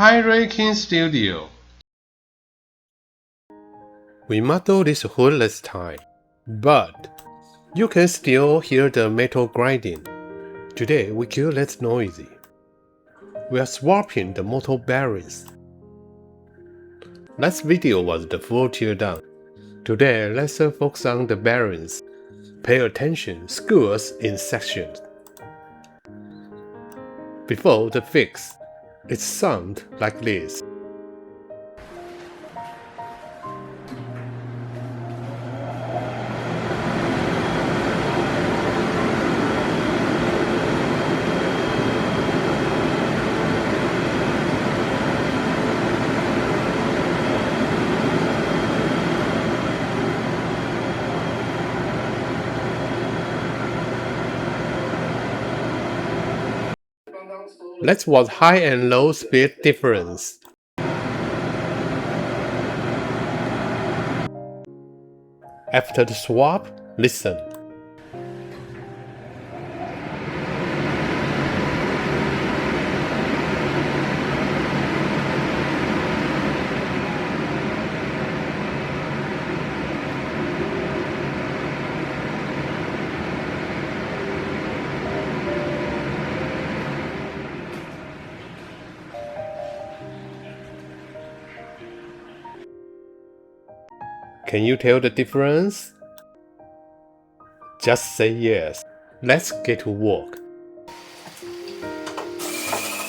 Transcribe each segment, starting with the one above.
high-ranking studio. We modeled this hood last time, but you can still hear the metal grinding. Today we kill less noisy. We are swapping the motor bearings. Last video was the full tear down. Today let's focus on the bearings. Pay attention, screws in sections. Before the fix, it sounds like this. Let's watch high and low speed difference. After the swap, listen. Can you tell the difference? Just say yes. Let's get to work.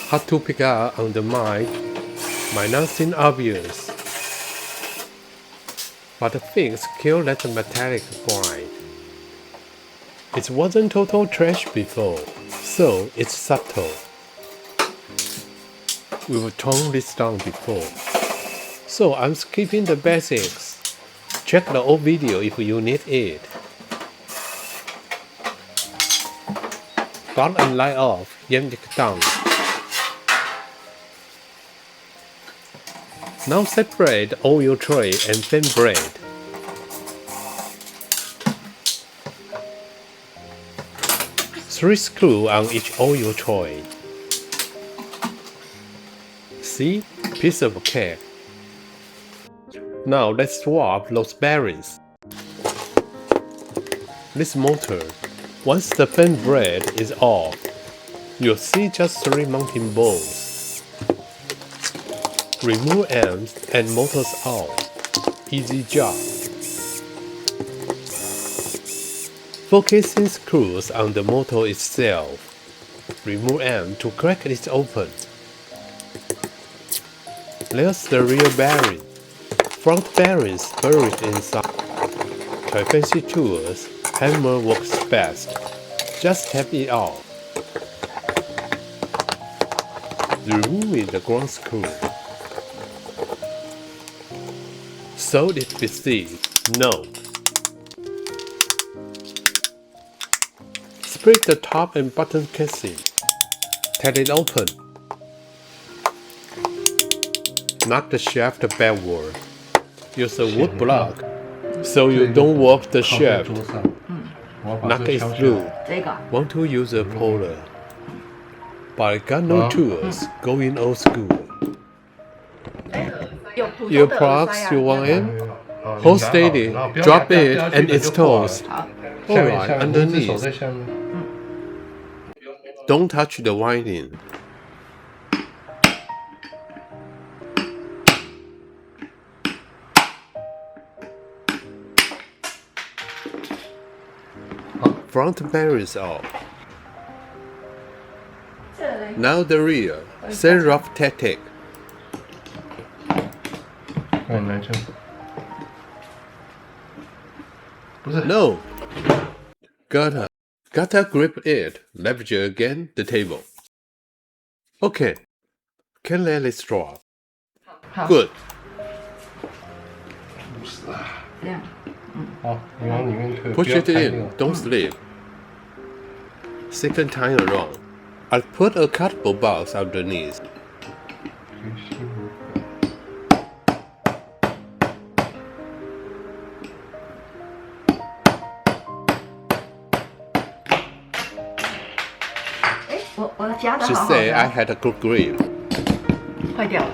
Hard to pick up on the mic, might not seem obvious. But the fix killed that metallic grind. It wasn't total trash before, so it's subtle. We've toned this down before, so I'm skipping the basics. Check the old video if you need it. Got and light off, yank it down. Now separate oil tray and fan blade. Three screws on each oil tray. See? Piece of cake. Now let's swap those bearings. This motor, once the fan blade is off, you'll see just 3 mounting bolts. Remove ends and motors out. Easy job. Focusing screws on the motor itself. Remove end to crack it open. There's the rear bearing. Front bearings buried inside. Try fancy tools, hammer works best. Just tap it out. Remove the ground screw. Solid it receive. No. Split the top and bottom casing. Tear it open. Knock the shaft backward. Use a wood block, so you don't warp the shaft. Knock it through. Want to use a puller, but I got no tools, going old school. Your plugs you want in? Hold steady, drop it, and it's toast. Alright, underneath. Don't touch the winding. Front bearings off. Now the rear. Set rough tactic. No. Gotta grip it. Leverage again the table. Okay. Can let it drop. Good. Push it in, don't slip. Second time around, I'll put a cardboard box underneath. She said I had a good grip. 壞掉了。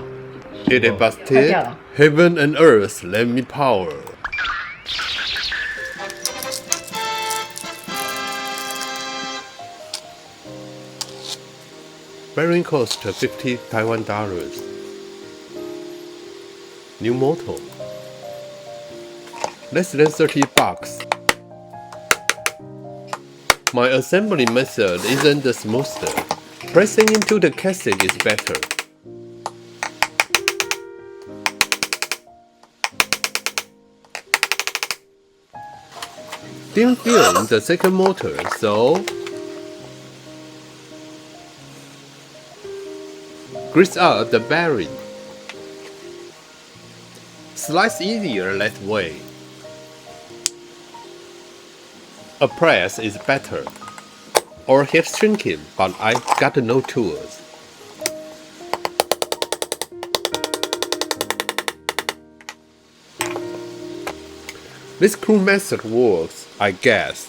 It is busted. Heaven and earth, lend me power. Bearing cost 50 Taiwan dollars. New motor. Less than 30 bucks. My assembly method isn't the smoothest. Pressing into the casing is better. Didn't film the second motor, so grease out the bearing. Slice easier that way. A press is better. Or heat shrinking, but I got no tools. This screw method works, I guess,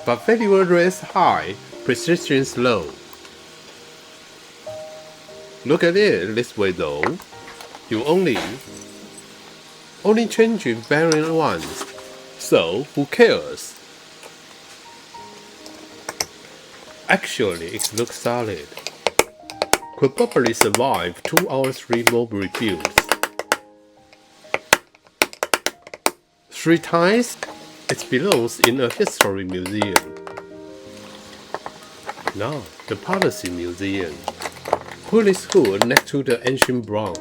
but failure rate high, precision low. Look at it this way though. You only changing bearing once, so who cares? Actually, it looks solid. Could probably survive 2 or 3 more rebuilds. 3 times, it belongs in a history museum. Now, the Policy Museum. Police hood next to the ancient brown.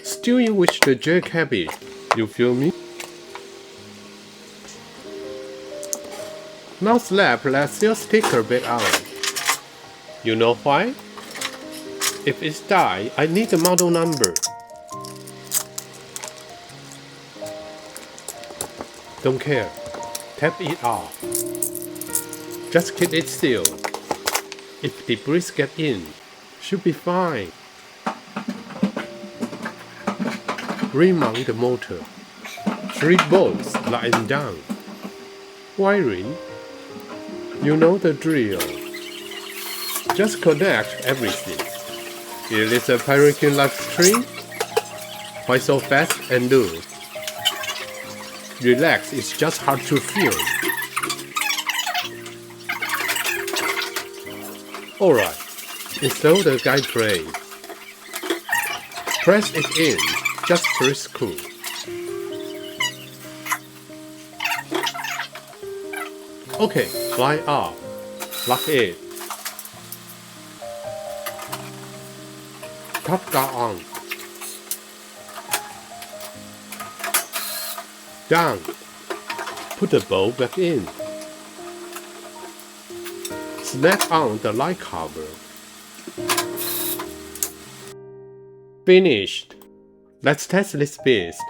Still in which the J cabbage. You feel me? Now slap that seal sticker back on. You know why? If it's die, I need the model number. Don't care. Tap it off. Just keep it sealed. If debris get in, should be fine. Remount the motor. 3 bolts lying down. Wiring. You know the drill. Just connect everything. It is a Parakin live stream. Why so fast and loose? Relax, it's just hard to feel. Alright, install the guide tray. Press it in, just 3 screws. Okay, fly up. Lock it. Top guard on. Down. Put the bolt back in. Snap on the light cover. Finished. Let's test this beast.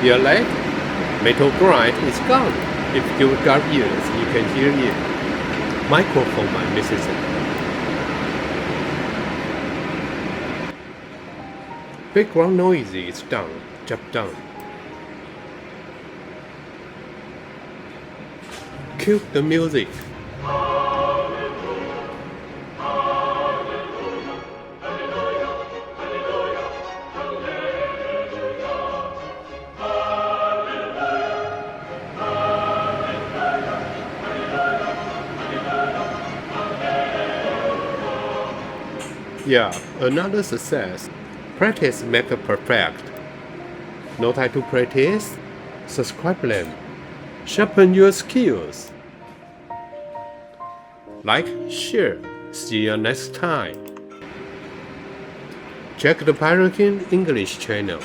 Your leg? Metal grind is gone. If you got ears, you can hear it. Microphone my misses it. Background noise is done. Job done. Cue the music. Yeah, another success. Practice makes perfect. No time to practice? Subscribe them. Sharpen your skills. Like, share. See you next time. Check the Parakin English channel.